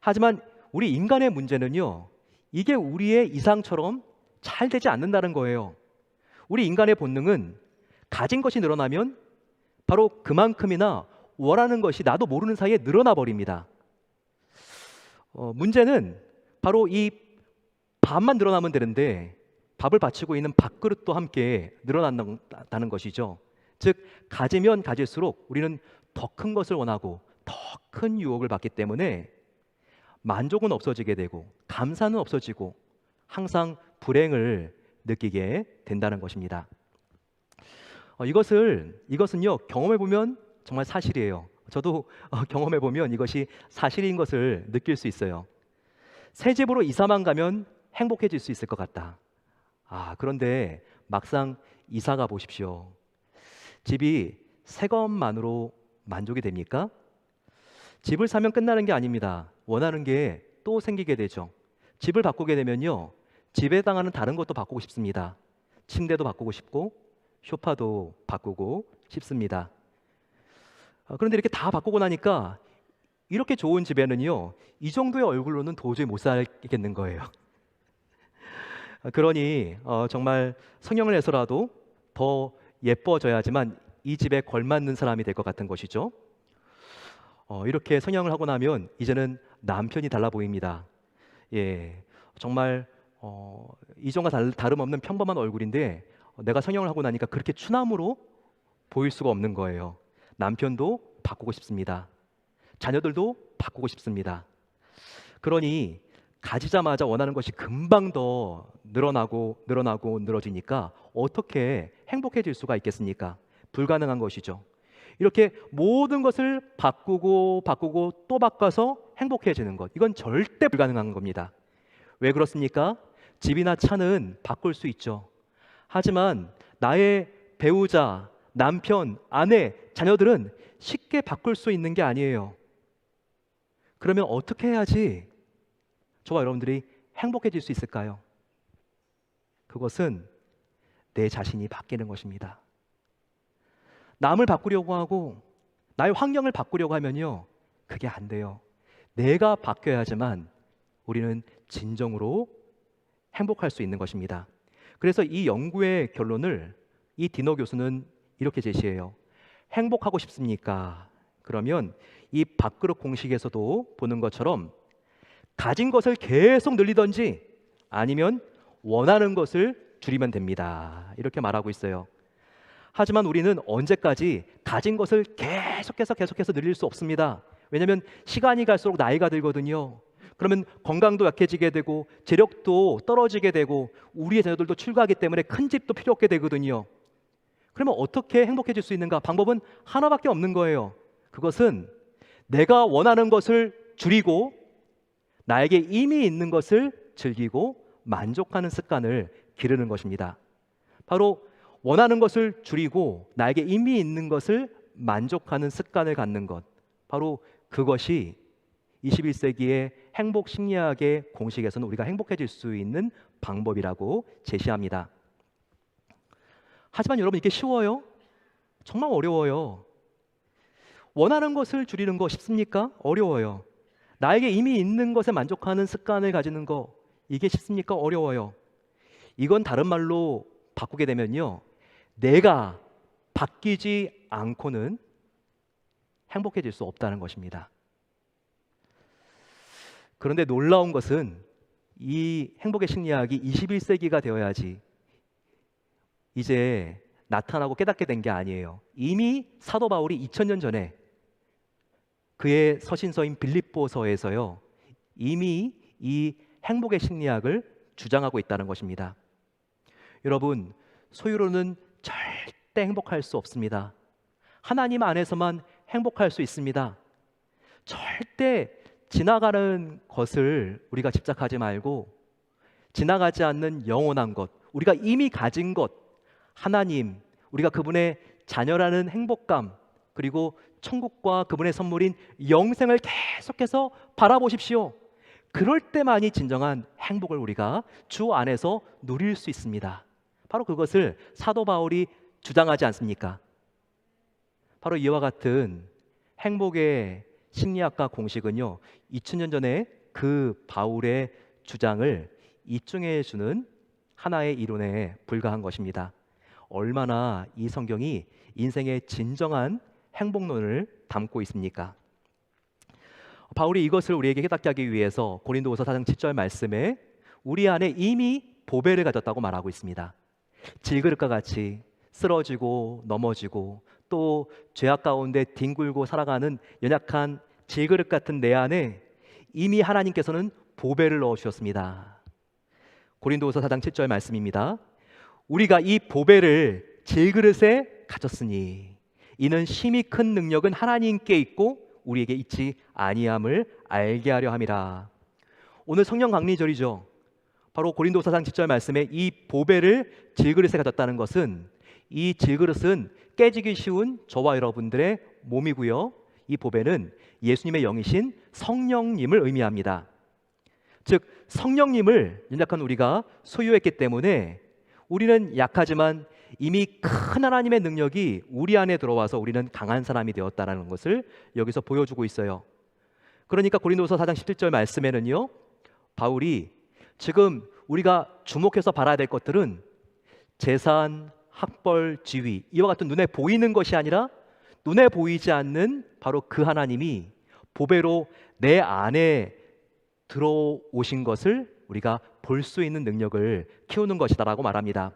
하지만 우리 인간의 문제는요, 이게 우리의 이상처럼 잘 되지 않는다는 거예요. 우리 인간의 본능은 가진 것이 늘어나면 바로 그만큼이나 원하는 것이 나도 모르는 사이에 늘어나 버립니다. 문제는 바로 이 밥만 늘어나면 되는데 밥을 받치고 있는 밥그릇도 함께 늘어난다는 것이죠. 즉, 가지면 가질수록 우리는 더 큰 것을 원하고 더 큰 유혹을 받기 때문에 만족은 없어지게 되고 감사는 없어지고 항상 불행을 느끼게 된다는 것입니다. 이것은요, 경험해 보면 정말 사실이에요. 저도 경험해 보면 이것이 사실인 것을 느낄 수 있어요. 새 집으로 이사만 가면 행복해질 수 있을 것 같다. 그런데 막상 이사가 보십시오. 집이 새 것만으로 만족이 됩니까? 집을 사면 끝나는 게 아닙니다. 원하는 게 또 생기게 되죠. 집을 바꾸게 되면요, 집에 해당하는 다른 것도 바꾸고 싶습니다. 침대도 바꾸고 싶고 소파도 바꾸고 싶습니다. 그런데 이렇게 다 바꾸고 나니까 이렇게 좋은 집에는요, 이 정도의 얼굴로는 도저히 못 살겠는 거예요. 그러니 정말 성형을 해서라도 더 예뻐져야지만 이 집에 걸맞는 사람이 될 것 같은 것이죠. 이렇게 성형을 하고 나면 이제는 남편이 달라 보입니다. 정말 이전과 다름없는 평범한 얼굴인데 내가 성형을 하고 나니까 그렇게 추남으로 보일 수가 없는 거예요. 남편도 바꾸고 싶습니다. 자녀들도 바꾸고 싶습니다. 그러니 가지자마자 원하는 것이 금방 더 늘어지니까 어떻게 행복해질 수가 있겠습니까? 불가능한 것이죠. 이렇게 모든 것을 바꾸고 또 바꿔서 행복해지는 것, 이건 절대 불가능한 겁니다. 왜 그렇습니까? 집이나 차는 바꿀 수 있죠. 하지만 나의 배우자, 남편, 아내, 자녀들은 쉽게 바꿀 수 있는 게 아니에요. 그러면 어떻게 해야지 저와 여러분들이 행복해질 수 있을까요? 그것은 내 자신이 바뀌는 것입니다. 남을 바꾸려고 하고 나의 환경을 바꾸려고 하면요, 그게 안 돼요. 내가 바뀌어야지만 우리는 진정으로 행복할 수 있는 것입니다. 그래서 이 연구의 결론을 이 디너 교수는 이렇게 제시해요. 행복하고 싶습니까? 그러면 이 밥그릇 공식에서도 보는 것처럼 가진 것을 계속 늘리든지 아니면 원하는 것을 줄이면 됩니다. 이렇게 말하고 있어요. 하지만 우리는 언제까지 가진 것을 계속해서 늘릴 수 없습니다. 왜냐하면 시간이 갈수록 나이가 들거든요. 그러면 건강도 약해지게 되고 재력도 떨어지게 되고 우리의 자녀들도 출가하기 때문에 큰 집도 필요 없게 되거든요. 그러면 어떻게 행복해질 수 있는가? 방법은 하나밖에 없는 거예요. 그것은 내가 원하는 것을 줄이고 나에게 이미 있는 것을 즐기고 만족하는 습관을 기르는 것입니다. 바로 원하는 것을 줄이고 나에게 이미 있는 것을 만족하는 습관을 갖는 것, 바로 그것이 21세기의 행복 심리학의 공식에서는 우리가 행복해질 수 있는 방법이라고 제시합니다. 하지만 여러분, 이게 쉬워요? 정말 어려워요. 원하는 것을 줄이는 거 쉽습니까? 어려워요. 나에게 이미 있는 것에 만족하는 습관을 가지는 거, 이게 쉽습니까? 어려워요. 이건 다른 말로 바꾸게 되면요, 내가 바뀌지 않고는 행복해질 수 없다는 것입니다. 그런데 놀라운 것은 이 행복의 심리학이 21세기가 되어야지 이제 나타나고 깨닫게 된 게 아니에요. 이미 사도 바울이 2000년 전에 그의 서신서인 빌립보서에서요, 이미 이 행복의 심리학을 주장하고 있다는 것입니다. 여러분, 소유로는 절대 행복할 수 없습니다. 하나님 안에서만 행복할 수 있습니다. 절대 지나가는 것을 우리가 집착하지 말고 지나가지 않는 영원한 것, 우리가 이미 가진 것, 하나님, 우리가 그분의 자녀라는 행복감, 그리고 천국과 그분의 선물인 영생을 계속해서 바라보십시오. 그럴 때만이 진정한 행복을 우리가 주 안에서 누릴 수 있습니다. 바로 그것을 사도 바울이 주장하지 않습니까? 바로 이와 같은 행복의 심리학과 공식은요, 2000년 전에 그 바울의 주장을 입증해 주는 하나의 이론에 불과한 것입니다. 얼마나 이 성경이 인생의 진정한 행복론을 담고 있습니까? 바울이 이것을 우리에게 깨닫게 하기 위해서 고린도후서 4장 7절 말씀에 우리 안에 이미 보배를 가졌다고 말하고 있습니다. 질그릇과 같이 쓰러지고 넘어지고 또 죄악 가운데 뒹굴고 살아가는 연약한 질그릇 같은 내 안에 이미 하나님께서는 보배를 넣어 주셨습니다. 고린도후서 4장 7절 말씀입니다. 우리가 이 보배를 질그릇에 가졌으니 이는 심히 큰 능력은 하나님께 있고 우리에게 있지 아니함을 알게 하려 함이라. 오늘 성령 강리절이죠. 바로 고린도후서 4장 7절 말씀에 이 보배를 질그릇에 가졌다는 것은 이 질그릇은 깨지기 쉬운 저와 여러분들의 몸이고요, 이 보배는 예수님의 영이신 성령님을 의미합니다. 즉 성령님을 연약한 우리가 소유했기 때문에 우리는 약하지만 이미 큰 하나님의 능력이 우리 안에 들어와서 우리는 강한 사람이 되었다는 것을 여기서 보여주고 있어요. 그러니까 고린도서 4장 17절 말씀에는요, 바울이 지금 우리가 주목해서 바라야 될 것들은 재산, 학벌, 지위, 이와 같은 눈에 보이는 것이 아니라 눈에 보이지 않는 바로 그 하나님이 보배로 내 안에 들어오신 것을 우리가 볼 수 있는 능력을 키우는 것이다라고 말합니다.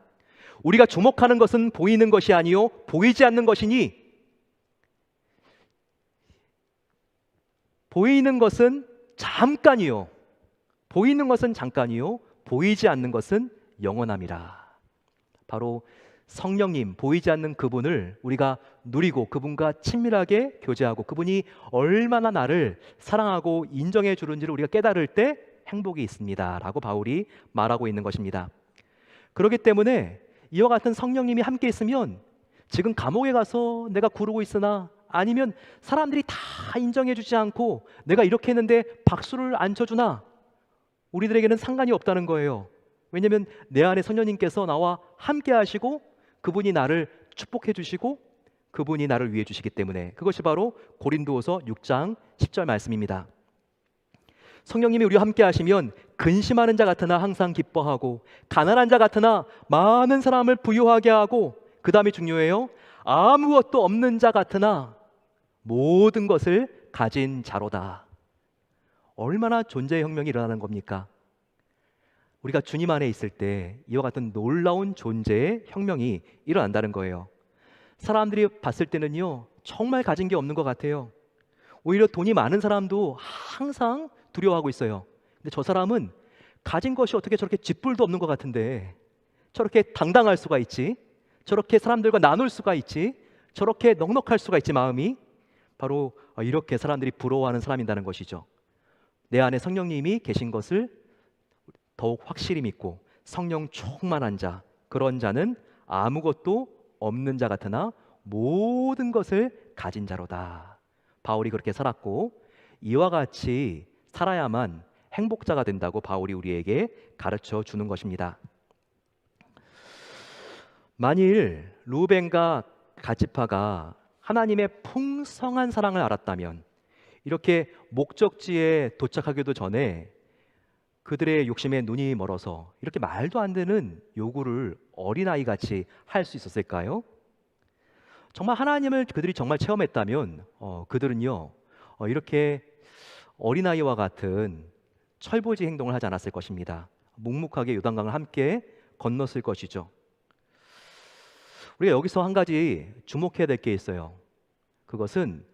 우리가 주목하는 것은 보이는 것이 아니요 보이지 않는 것이니, 보이는 것은 잠깐이요 보이는 것은 잠깐이요 보이지 않는 것은 영원함이라. 바로 성령님, 보이지 않는 그분을 우리가 누리고 그분과 친밀하게 교제하고 그분이 얼마나 나를 사랑하고 인정해 주는지를 우리가 깨달을 때 행복이 있습니다 라고 바울이 말하고 있는 것입니다. 그렇기 때문에 이와 같은 성령님이 함께 있으면 지금 감옥에 가서 내가 구르고 있으나 아니면 사람들이 다 인정해 주지 않고 내가 이렇게 했는데 박수를 안 쳐주나 우리들에게는 상관이 없다는 거예요. 왜냐하면 내 안에 성령님께서 나와 함께 하시고 그분이 나를 축복해 주시고 그분이 나를 위해 주시기 때문에, 그것이 바로 고린도후서 6장 10절 말씀입니다. 성령님이 우리와 함께 하시면 근심하는 자 같으나 항상 기뻐하고 가난한 자 같으나 많은 사람을 부유하게 하고, 그 다음이 중요해요. 아무것도 없는 자 같으나 모든 것을 가진 자로다. 얼마나 존재의 혁명이 일어나는 겁니까? 우리가 주님 안에 있을 때 이와 같은 놀라운 존재의 혁명이 일어난다는 거예요. 사람들이 봤을 때는요 정말 가진 게 없는 것 같아요. 오히려 돈이 많은 사람도 항상 두려워하고 있어요. 근데 저 사람은 가진 것이 어떻게 저렇게 쥐뿔도 없는 것 같은데 저렇게 당당할 수가 있지, 저렇게 사람들과 나눌 수가 있지, 저렇게 넉넉할 수가 있지. 마음이 바로 이렇게 사람들이 부러워하는 사람이라는 것이죠. 내 안에 성령님이 계신 것을 더욱 확실히 믿고 성령 충만한 자, 그런 자는 아무것도 없는 자 같으나 모든 것을 가진 자로다. 바울이 그렇게 살았고 이와 같이 살아야만 행복자가 된다고 바울이 우리에게 가르쳐 주는 것입니다. 만일 루벤과 갓지파가 하나님의 풍성한 사랑을 알았다면 이렇게 목적지에 도착하기도 전에 그들의 욕심에 눈이 멀어서 이렇게 말도 안 되는 요구를 어린아이같이 할 수 있었을까요? 정말 하나님을 그들이 정말 체험했다면 그들은요 이렇게 어린아이와 같은 철부지 행동을 하지 않았을 것입니다. 묵묵하게 요단강을 함께 건넜을 것이죠. 우리가 여기서 한 가지 주목해야 될 게 있어요. 그것은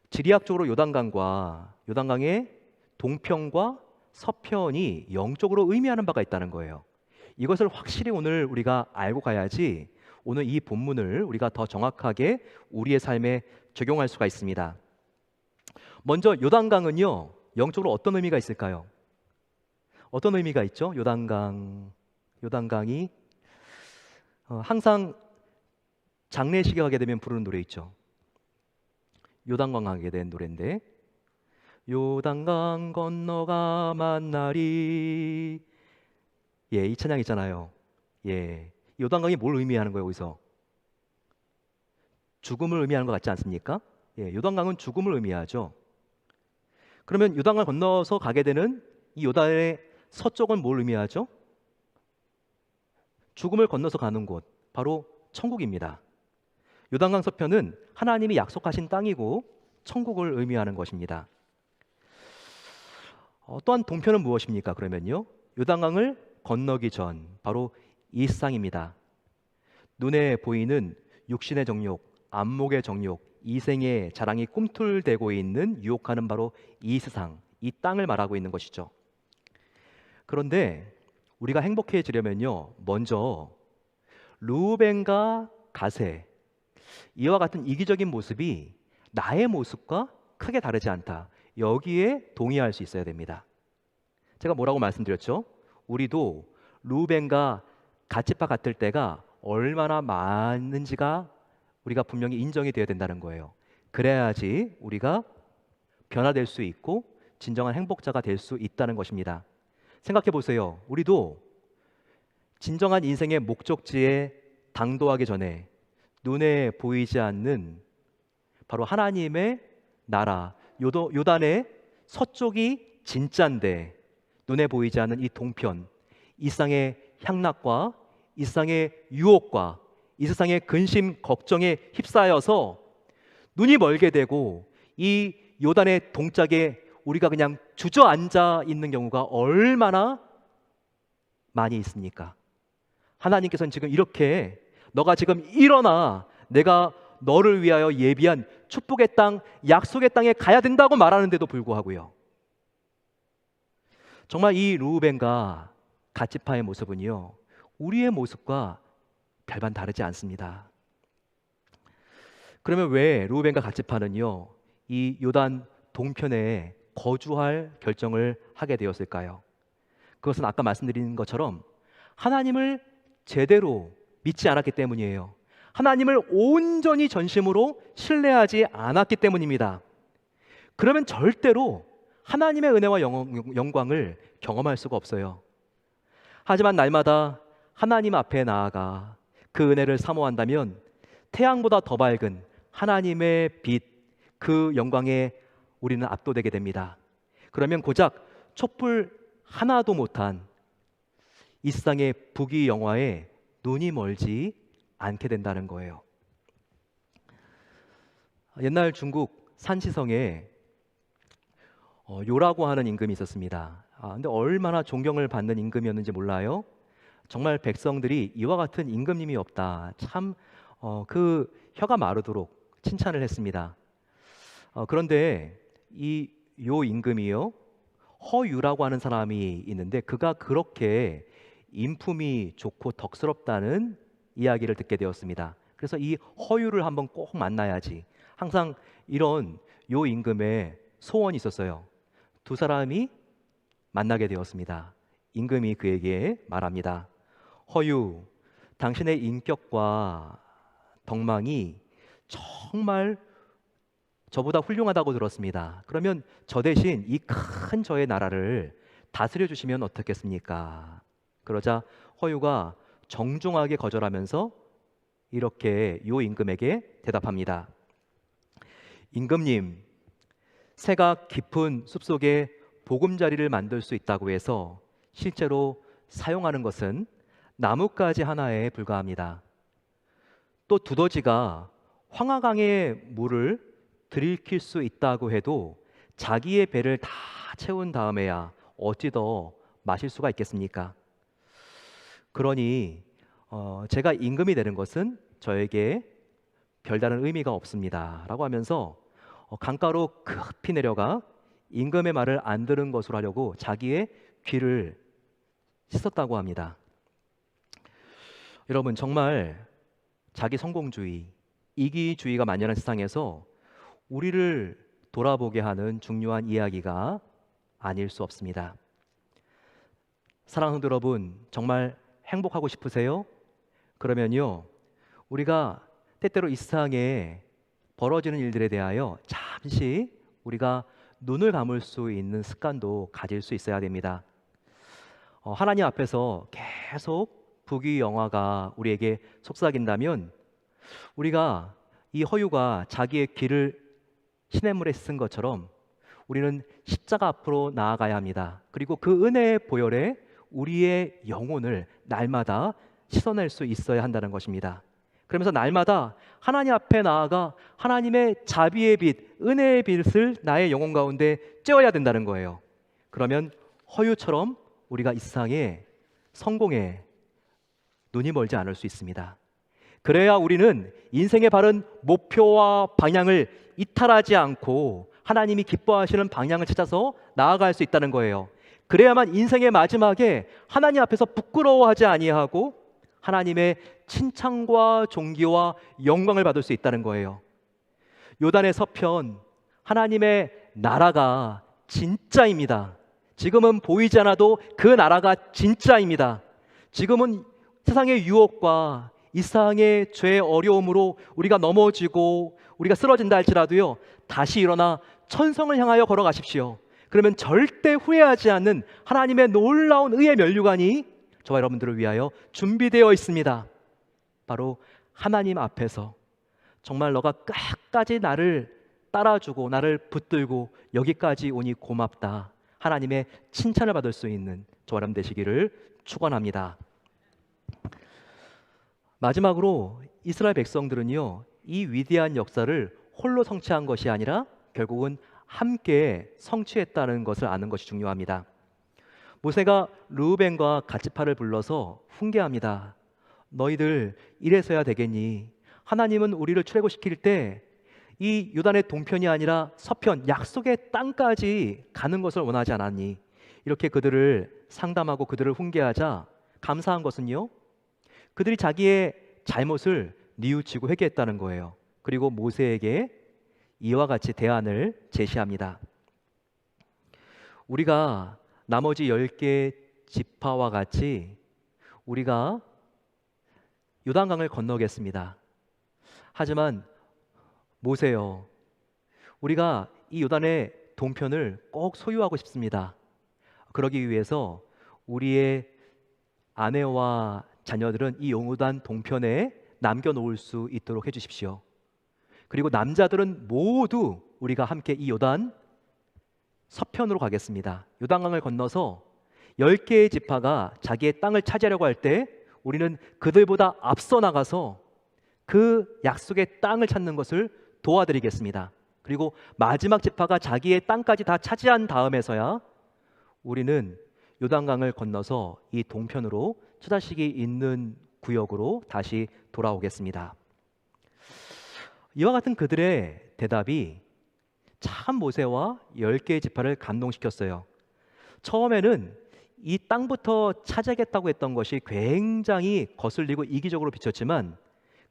지리학적으로 요단강의 동편과 서편이 영적으로 의미하는 바가 있다는 거예요. 이것을 확실히 오늘 우리가 알고 가야지 오늘 이 본문을 우리가 더 정확하게 우리의 삶에 적용할 수가 있습니다. 먼저 요단강은요 영적으로 어떤 의미가 있을까요? 어떤 의미가 있죠? 요단강이 항상 장례식에 가게 되면 부르는 노래 있죠. 요단강 가게 된 노래인데, 요단강 건너가 만나리. 예, 이 찬양 있잖아요. 예, 요단강이 뭘 의미하는 거예요? 여기서 죽음을 의미하는 것 같지 않습니까? 예, 요단강은 죽음을 의미하죠. 그러면 요단강을 건너서 가게 되는 이 요단의 서쪽은 뭘 의미하죠? 죽음을 건너서 가는 곳, 바로 천국입니다. 요단강 서편은 하나님이 약속하신 땅이고 천국을 의미하는 것입니다. 또한 동편은 무엇입니까? 그러면요, 요단강을 건너기 전 바로 이 세상입니다. 눈에 보이는 육신의 정욕, 안목의 정욕, 이생의 자랑이 꿈틀대고 있는 유혹하는 바로 이 세상, 이 땅을 말하고 있는 것이죠. 그런데 우리가 행복해지려면요, 먼저 르우벤과 갓의 이와 같은 이기적인 모습이 나의 모습과 크게 다르지 않다, 여기에 동의할 수 있어야 됩니다. 제가 뭐라고 말씀드렸죠? 우리도 르우벤과 갓지파 같을 때가 얼마나 많은지가 우리가 분명히 인정이 되어야 된다는 거예요. 그래야지 우리가 변화될 수 있고 진정한 행복자가 될 수 있다는 것입니다. 생각해 보세요. 우리도 진정한 인생의 목적지에 당도하기 전에 눈에 보이지 않는 바로 하나님의 나라, 요단의 서쪽이 진짜인데 눈에 보이지 않는 이 동편, 이 세상의 향락과 이 세상의 유혹과 이 세상의 근심, 걱정에 휩싸여서 눈이 멀게 되고 이 요단의 동짝에 우리가 그냥 주저앉아 있는 경우가 얼마나 많이 있습니까? 하나님께서는 지금 이렇게 너가 지금 일어나, 내가 너를 위하여 예비한 축복의 땅, 약속의 땅에 가야 된다고 말하는데도 불구하고요, 정말 이 르우벤과 갓지파의 모습은요 우리의 모습과 별반 다르지 않습니다. 그러면 왜 르우벤과 갓지파는요 이 요단 동편에 거주할 결정을 하게 되었을까요? 그것은 아까 말씀드린 것처럼 하나님을 제대로 믿지 않았기 때문이에요. 하나님을 온전히 전심으로 신뢰하지 않았기 때문입니다. 그러면 절대로 하나님의 은혜와 영광을 경험할 수가 없어요. 하지만 날마다 하나님 앞에 나아가 그 은혜를 사모한다면 태양보다 더 밝은 하나님의 빛, 그 영광에 우리는 압도되게 됩니다. 그러면 고작 촛불 하나도 못한 이 세상의 부귀영화에 눈이 멀지 않게 된다는 거예요. 옛날 중국 산시성에 요라고 하는 임금이 있었습니다. 근데 얼마나 존경을 받는 임금이었는지 몰라요. 정말 백성들이 이와 같은 임금님이 없다, 참 그 혀가 마르도록 칭찬을 했습니다. 그런데 이 요 임금이요, 허유라고 하는 사람이 있는데 그가 그렇게 인품이 좋고 덕스럽다는 이야기를 듣게 되었습니다. 그래서 이 허유를 한번 꼭 만나야지, 항상 이런 요 임금의 소원이 있었어요. 두 사람이 만나게 되었습니다. 임금이 그에게 말합니다. 허유, 당신의 인격과 덕망이 정말 저보다 훌륭하다고 들었습니다. 그러면 저 대신 이 큰 저의 나라를 다스려 주시면 어떻겠습니까? 그러자 허유가 정중하게 거절하면서 이렇게 요 임금에게 대답합니다. 임금님, 새가 깊은 숲속에 보금자리를 만들 수 있다고 해서 실제로 사용하는 것은 나뭇가지 하나에 불과합니다. 또 두더지가 황하강의 물을 들이킬 수 있다고 해도 자기의 배를 다 채운 다음에야 어찌 더 마실 수가 있겠습니까? 그러니 제가 임금이 되는 것은 저에게 별다른 의미가 없습니다 라고 하면서 강가로 급히 내려가 임금의 말을 안 들은 것으로 하려고 자기의 귀를 씻었다고 합니다. 여러분, 정말 자기 성공주의, 이기주의가 만연한 세상에서 우리를 돌아보게 하는 중요한 이야기가 아닐 수 없습니다. 사랑하는 성도 여러분, 정말 행복하고 싶으세요? 그러면요, 우리가 때때로 이 세상에 벌어지는 일들에 대하여 잠시 우리가 눈을 감을 수 있는 습관도 가질 수 있어야 됩니다. 하나님 앞에서 계속 부귀영화가 우리에게 속삭인다면 우리가 이 허유가 자기의 귀를 시냇물에 씻은 것처럼 우리는 십자가 앞으로 나아가야 합니다. 그리고 그 은혜의 보혈에 우리의 영혼을 날마다 씻어낼 수 있어야 한다는 것입니다. 그러면서 날마다 하나님 앞에 나아가 하나님의 자비의 빛, 은혜의 빛을 나의 영혼 가운데 쬐어야 된다는 거예요. 그러면 허유처럼 우리가 이 세상에 성공에 눈이 멀지 않을 수 있습니다. 그래야 우리는 인생의 바른 목표와 방향을 이탈하지 않고 하나님이 기뻐하시는 방향을 찾아서 나아갈 수 있다는 거예요. 그래야만 인생의 마지막에 하나님 앞에서 부끄러워하지 아니하고 하나님의 칭찬과 존귀와 영광을 받을 수 있다는 거예요. 요단의 서편, 하나님의 나라가 진짜입니다. 지금은 보이지 않아도 그 나라가 진짜입니다. 지금은 세상의 유혹과 이 세상의 죄의 어려움으로 우리가 넘어지고 우리가 쓰러진다 할지라도요, 다시 일어나 천성을 향하여 걸어가십시오. 그러면 절대 후회하지 않는 하나님의 놀라운 의의 면류관이 저와 여러분들을 위하여 준비되어 있습니다. 바로 하나님 앞에서 정말 너가 끝까지 나를 따라주고 나를 붙들고 여기까지 오니 고맙다, 하나님의 칭찬을 받을 수 있는 저와 여러분 되시기를 축원합니다. 마지막으로 이스라엘 백성들은요, 이 위대한 역사를 홀로 성취한 것이 아니라 결국은 함께 성취했다는 것을 아는 것이 중요합니다. 모세가 르우벤과 갓지파를 불러서 훈계합니다. 너희들 이래서야 되겠니? 하나님은 우리를 출애굽시킬 때 이 요단의 동편이 아니라 서편, 약속의 땅까지 가는 것을 원하지 않았니? 이렇게 그들을 상담하고 그들을 훈계하자 감사한 것은요, 그들이 자기의 잘못을 뉘우치고 회개했다는 거예요. 그리고 모세에게 이와 같이 대안을 제시합니다. 우리가 나머지 10개 지파와 같이 우리가 요단강을 건너겠습니다. 하지만 모세요, 우리가 이 요단의 동편을 꼭 소유하고 싶습니다. 그러기 위해서 우리의 아내와 자녀들은 이 요단 동편에 남겨놓을 수 있도록 해주십시오. 그리고 남자들은 모두 우리가 함께 이 요단 서편으로 가겠습니다. 요단강을 건너서 10개의 지파가 자기의 땅을 차지하려고 할 때 우리는 그들보다 앞서 나가서 그 약속의 땅을 찾는 것을 도와드리겠습니다. 그리고 마지막 지파가 자기의 땅까지 다 차지한 다음에서야 우리는 요단강을 건너서 이 동편으로 처자식이 있는 구역으로 다시 돌아오겠습니다. 이와 같은 그들의 대답이 참 모세와 10개의 지파를 감동시켰어요. 처음에는 이 땅부터 차지하겠다고 했던 것이 굉장히 거슬리고 이기적으로 비쳤지만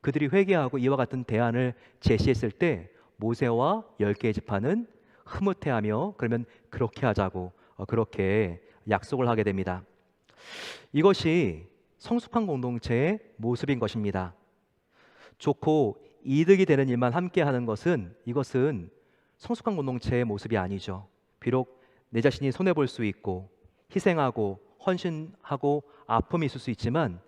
그들이 회개하고 이와 같은 대안을 제시했을 때 모세와 10개의 지파는 흐뭇해하며 그러면 그렇게 하자고 그렇게 약속을 하게 됩니다. 이것이 성숙한 공동체의 모습인 것입니다. 좋고 이득이 되는 일만 함께 하는 것은 이것은 성숙한 공동체의 모습이 아니죠. 비록 내 자신이 손해볼 수 있고 희생하고 헌신하고 아픔이 있을 수 있지만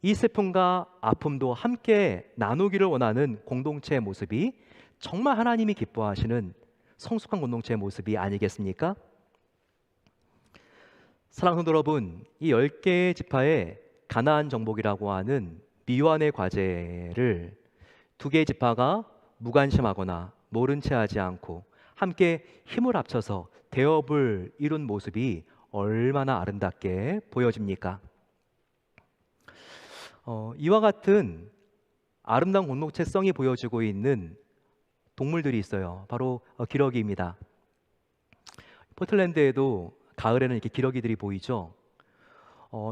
이 슬픔과 아픔도 함께 나누기를 원하는 공동체의 모습이 정말 하나님이 기뻐하시는 성숙한 공동체의 모습이 아니겠습니까? 사랑하는 성도 여러분, 이 10개의 지파의 가나안 정복이라고 하는 미완의 과제를 두 개의 지파가 무관심하거나 모른 채 하지 않고 함께 힘을 합쳐서 대업을 이룬 모습이 얼마나 아름답게 보여집니까? 이와 같은 아름다운 공동체성이 보여지고 있는 동물들이 있어요. 바로 기러기입니다. 포틀랜드에도 가을에는 이렇게 기러기들이 보이죠.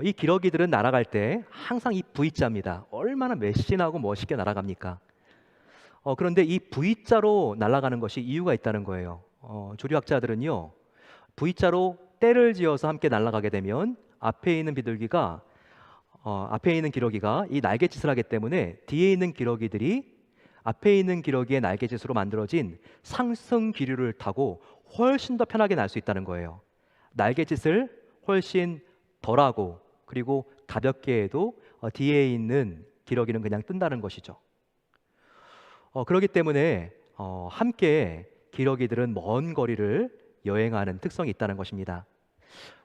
이 기러기들은 날아갈 때 항상 이 V자입니다. 얼마나 매신하고 멋있게 날아갑니까? 그런데 이 V자로 날아가는 것이 이유가 있다는 거예요. 조류학자들은요, V자로 때를 지어서 함께 날아가게 되면 앞에 있는 기러기가 이 날갯짓을 하기 때문에 뒤에 있는 기러기들이 앞에 있는 기러기의 날갯짓으로 만들어진 상승 기류를 타고 훨씬 더 편하게 날 수 있다는 거예요. 날갯짓을 훨씬 덜하고 그리고 가볍게 해도 뒤에 있는 기러기는 그냥 뜬다는 것이죠. 그렇기 때문에 함께 기러기들은 먼 거리를 여행하는 특성이 있다는 것입니다.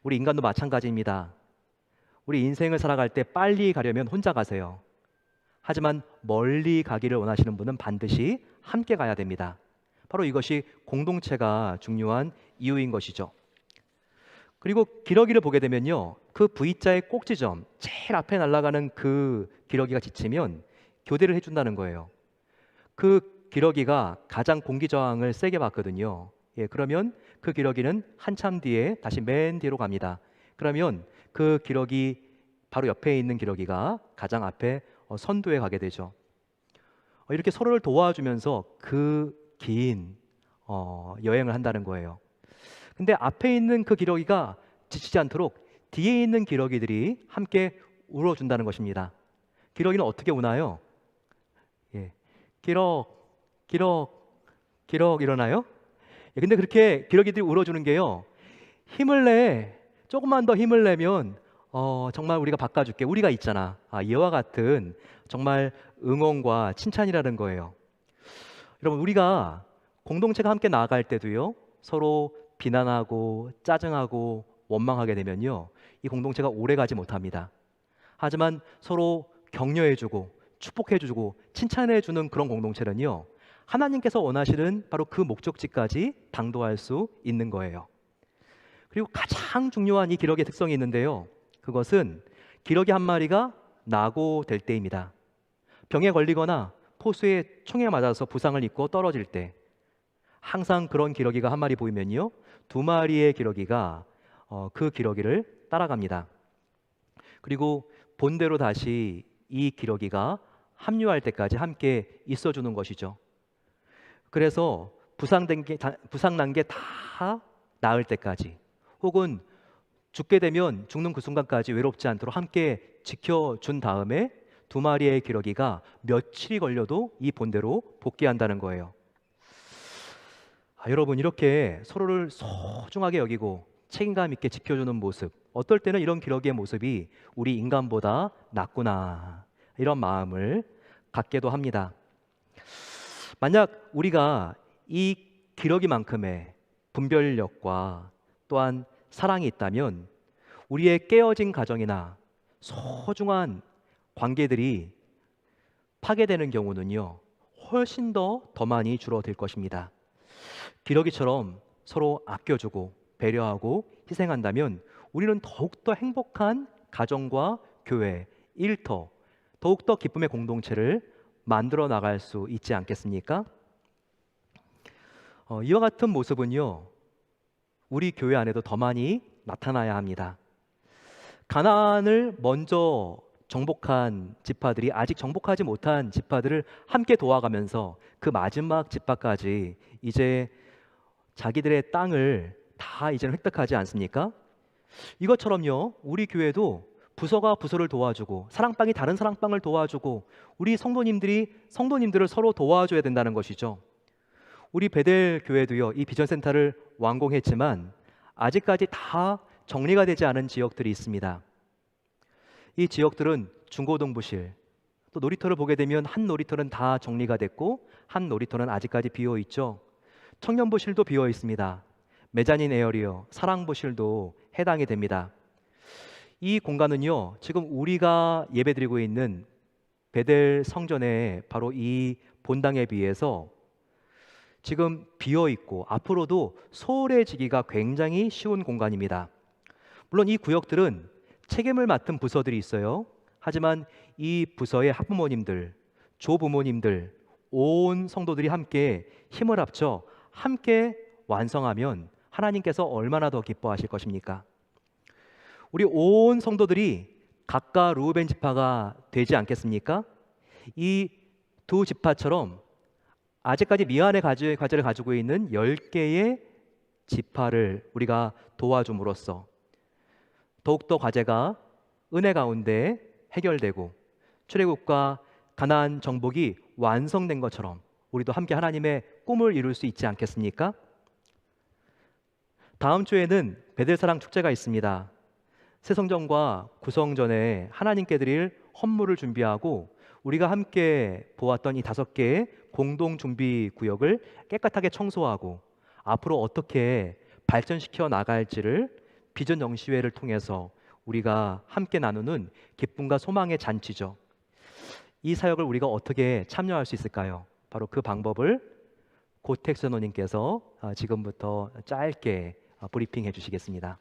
우리 인간도 마찬가지입니다. 우리 인생을 살아갈 때 빨리 가려면 혼자 가세요. 하지만 멀리 가기를 원하시는 분은 반드시 함께 가야 됩니다. 바로 이것이 공동체가 중요한 이유인 것이죠. 그리고 기러기를 보게 되면요, 그 V자의 꼭지점 제일 앞에 날아가는 그 기러기가 지치면 교대를 해준다는 거예요. 그 기러기가 가장 공기 저항을 세게 받거든요. 그러면 그 기러기는 한참 뒤에 다시 맨 뒤로 갑니다. 그러면 그 기러기 바로 옆에 있는 기러기가 가장 앞에 선두에 가게 되죠. 이렇게 서로를 도와주면서 그 긴 여행을 한다는 거예요. 근데 앞에 있는 그 기러기가 지치지 않도록 뒤에 있는 기러기들이 함께 울어준다는 것입니다. 기러기는 어떻게 우나요? 기럭, 기럭, 기럭 이러나요? 근데 그렇게 기러기들이 울어주는 게요, 힘을 내, 조금만 더 힘을 내면 정말 우리가 바꿔줄게, 우리가 있잖아. 이와 같은 정말 응원과 칭찬이라는 거예요. 여러분, 우리가 공동체가 함께 나아갈 때도요, 서로 비난하고 짜증하고 원망하게 되면요, 이 공동체가 오래 가지 못합니다. 하지만 서로 격려해주고 축복해주고 칭찬해주는 그런 공동체는요, 하나님께서 원하시는 바로 그 목적지까지 당도할 수 있는 거예요. 그리고 가장 중요한 이 기러기의 특성이 있는데요, 그것은 기러기 한 마리가 낙오될 때입니다. 병에 걸리거나 포수의 총에 맞아서 부상을 입고 떨어질 때 항상 그런 기러기가 한 마리 보이면요, 두 마리의 기러기가 그 기러기를 따라갑니다. 그리고 본대로 다시 이 기러기가 합류할 때까지 함께 있어주는 것이죠. 그래서 부상 난 게 다 나을 때까지, 혹은 죽게 되면 죽는 그 순간까지 외롭지 않도록 함께 지켜준 다음에 두 마리의 기러기가 며칠이 걸려도 이 본대로 복귀한다는 거예요. 여러분, 이렇게 서로를 소중하게 여기고 책임감 있게 지켜주는 모습, 어떨 때는 이런 기러기의 모습이 우리 인간보다 낫구나, 이런 마음을 갖게도 합니다. 만약 우리가 이 기러기만큼의 분별력과 또한 사랑이 있다면 우리의 깨어진 가정이나 소중한 관계들이 파괴되는 경우는요, 훨씬 더 많이 줄어들 것입니다. 기러기처럼 서로 아껴주고 배려하고 희생한다면 우리는 더욱더 행복한 가정과 교회, 일터, 더욱더 기쁨의 공동체를 만들어 나갈 수 있지 않겠습니까? 이와 같은 모습은요, 우리 교회 안에도 더 많이 나타나야 합니다. 가나안을 먼저 정복한 지파들이 아직 정복하지 못한 지파들을 함께 도와가면서 그 마지막 지파까지 이제 자기들의 땅을 다 이제는 획득하지 않습니까? 이것처럼요, 우리 교회도 부서가 부서를 도와주고 사랑방이 다른 사랑방을 도와주고 우리 성도님들을 서로 도와줘야 된다는 것이죠. 우리 베델 교회도요, 이 비전센터를 완공했지만 아직까지 다 정리가 되지 않은 지역들이 있습니다. 이 지역들은 중고등부실, 또 놀이터를 보게 되면 한 놀이터는 다 정리가 됐고 한 놀이터는 아직까지 비어 있죠. 청년부실도 비어 있습니다. 메자닌 에어리어, 사랑부실도 해당이 됩니다. 이 공간은요, 지금 우리가 예배드리고 있는 베델 성전의 바로 이 본당에 비해서 지금 비어 있고 앞으로도 소홀해지기가 굉장히 쉬운 공간입니다. 물론 이 구역들은 책임을 맡은 부서들이 있어요. 하지만 이 부서의 학부모님들, 조부모님들, 온 성도들이 함께 힘을 합쳐 함께 완성하면 하나님께서 얼마나 더 기뻐하실 것입니까? 우리 온 성도들이 각각 르우벤 지파가 되지 않겠습니까? 이 두 지파처럼 아직까지 미안의 과제를 가지고 있는 10개의 지파를 우리가 도와줌으로써 더욱더 과제가 은혜 가운데 해결되고 출애굽과 가나안 정복이 완성된 것처럼 우리도 함께 하나님의 꿈을 이룰 수 있지 않겠습니까? 다음 주에는 베델사랑 축제가 있습니다. 새 성전과 구성전에 하나님께 드릴 헌물을 준비하고 우리가 함께 보았던 이 5개의 공동 준비 구역을 깨끗하게 청소하고 앞으로 어떻게 발전시켜 나갈지를 비전 영시회를 통해서 우리가 함께 나누는 기쁨과 소망의 잔치죠. 이 사역을 우리가 어떻게 참여할 수 있을까요? 바로 그 방법을 고택 선호님께서 지금부터 짧게 브리핑해 주시겠습니다.